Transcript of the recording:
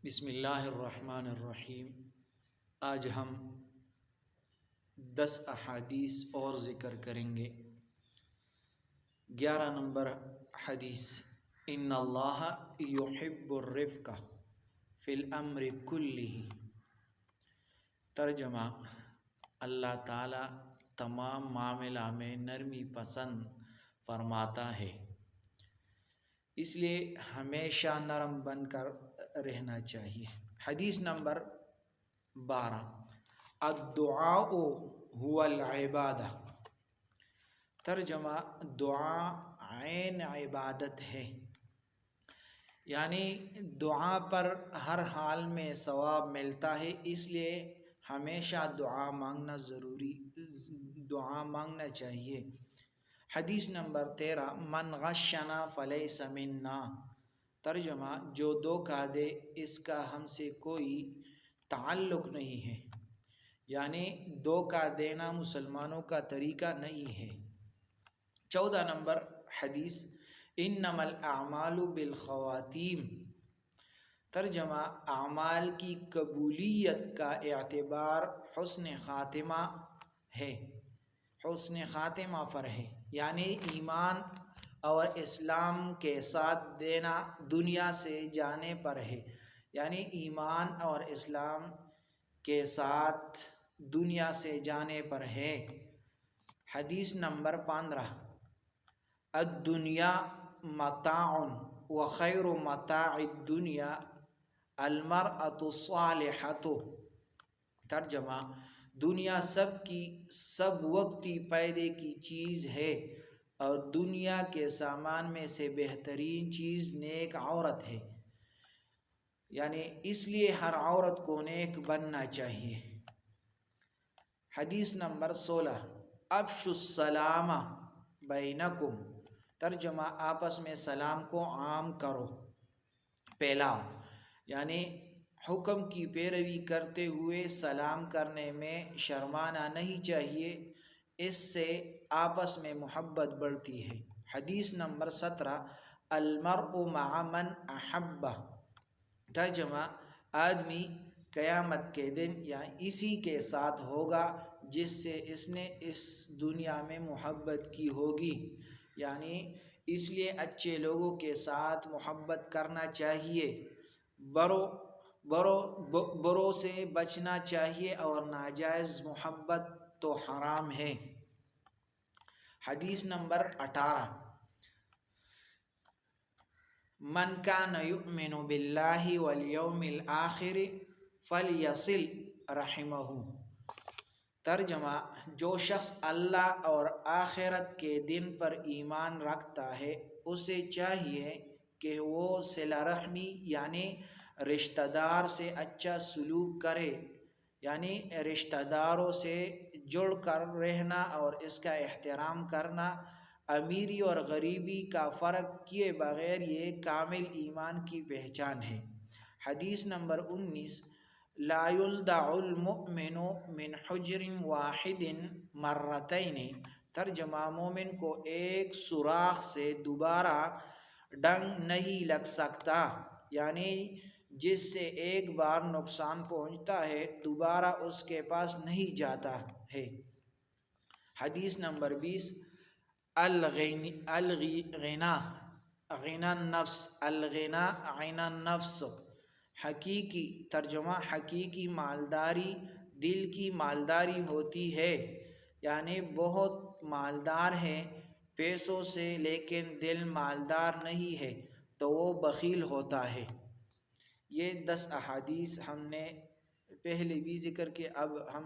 بسم اللہ الرحمن الرحیم۔ آج ہم 10 احادیث اور ذکر کریں گے۔ 11 نمبر حدیث، ان اللہ یحب الرفق فی الامر کلہ۔ ترجمہ، اللہ تعالی تمام معاملہ میں نرمی پسند فرماتا ہے، اس لیے ہمیشہ نرم بن کر رہنا چاہیے۔ حدیث نمبر 12، الدعاء هو العبادہ۔ ترجمہ، دعا عین عبادت ہے، یعنی دعا پر ہر حال میں ثواب ملتا ہے، اس لیے ہمیشہ دعا مانگنا چاہیے۔ حدیث نمبر 13، من غشنا فلیس منا۔ ترجمہ، جو دھوکہ دے اس کا ہم سے کوئی تعلق نہیں ہے، یعنی دھوکہ دینا مسلمانوں کا طریقہ نہیں ہے۔ 14 نمبر حدیث، انما الاعمال بالخواتیم۔ ترجمہ، اعمال کی قبولیت کا اعتبار حسن خاتمہ پر ہے، یعنی ایمان اور اسلام کے ساتھ دینا دنیا سے جانے پر ہے، یعنی ایمان اور اسلام کے ساتھ دنیا سے جانے پر ہے۔ حدیث نمبر 15، الدنیا متاع وخیر متاع الدنیا المرأة الصالحۃ۔ ترجمہ، دنیا سب وقتی فائدے کی چیز ہے اور دنیا کے سامان میں سے بہترین چیز نیک عورت ہے، یعنی اس لیے ہر عورت کو نیک بننا چاہیے۔ حدیث نمبر 16، افشوا السلام بینکم۔ ترجمہ، آپس میں سلام کو عام کرو، پھیلاؤ، یعنی حکم کی پیروی کرتے ہوئے سلام کرنے میں شرمانا نہیں چاہیے، اس سے آپس میں محبت بڑھتی ہے۔ حدیث نمبر 17، المرء مع من احب۔ ترجمہ، آدمی قیامت کے دن یا اسی کے ساتھ ہوگا جس سے اس نے اس دنیا میں محبت کی ہوگی، یعنی اس لیے اچھے لوگوں کے ساتھ محبت کرنا چاہیے، بروں سے بچنا چاہیے، اور ناجائز محبت تو حرام ہے۔ حدیث نمبر 18، من کان یؤمن باللہ والیوم الآخر فلیصل رحمہ۔ ترجمہ، جو شخص اللہ اور آخرت کے دن پر ایمان رکھتا ہے اسے چاہیے کہ وہ صلہ رحمی یعنی رشتہ دار سے اچھا سلوک کرے، یعنی رشتہ داروں سے جڑ کر رہنا اور اس کا احترام کرنا، امیری اور غریبی کا فرق کیے بغیر، یہ کامل ایمان کی پہچان ہے۔ حدیث نمبر 19، لا یلدع المؤمن من حجر واحد مرتین۔ ترجمہ، مومن کو ایک سوراخ سے دوبارہ ڈنگ نہیں لگ سکتا، یعنی جس سے ایک بار نقصان پہنچتا ہے دوبارہ اس کے پاس نہیں جاتا ہے۔ حدیث نمبر 20، الغنی النفس حقیقی۔ ترجمہ، حقیقی مالداری دل کی مالداری ہوتی ہے، یعنی بہت مالدار ہے پیسوں سے لیکن دل مالدار نہیں ہے تو وہ بخیل ہوتا ہے۔ یہ 10 احادیث ہم نے پہلے بھی ذکر کیا، اب ہم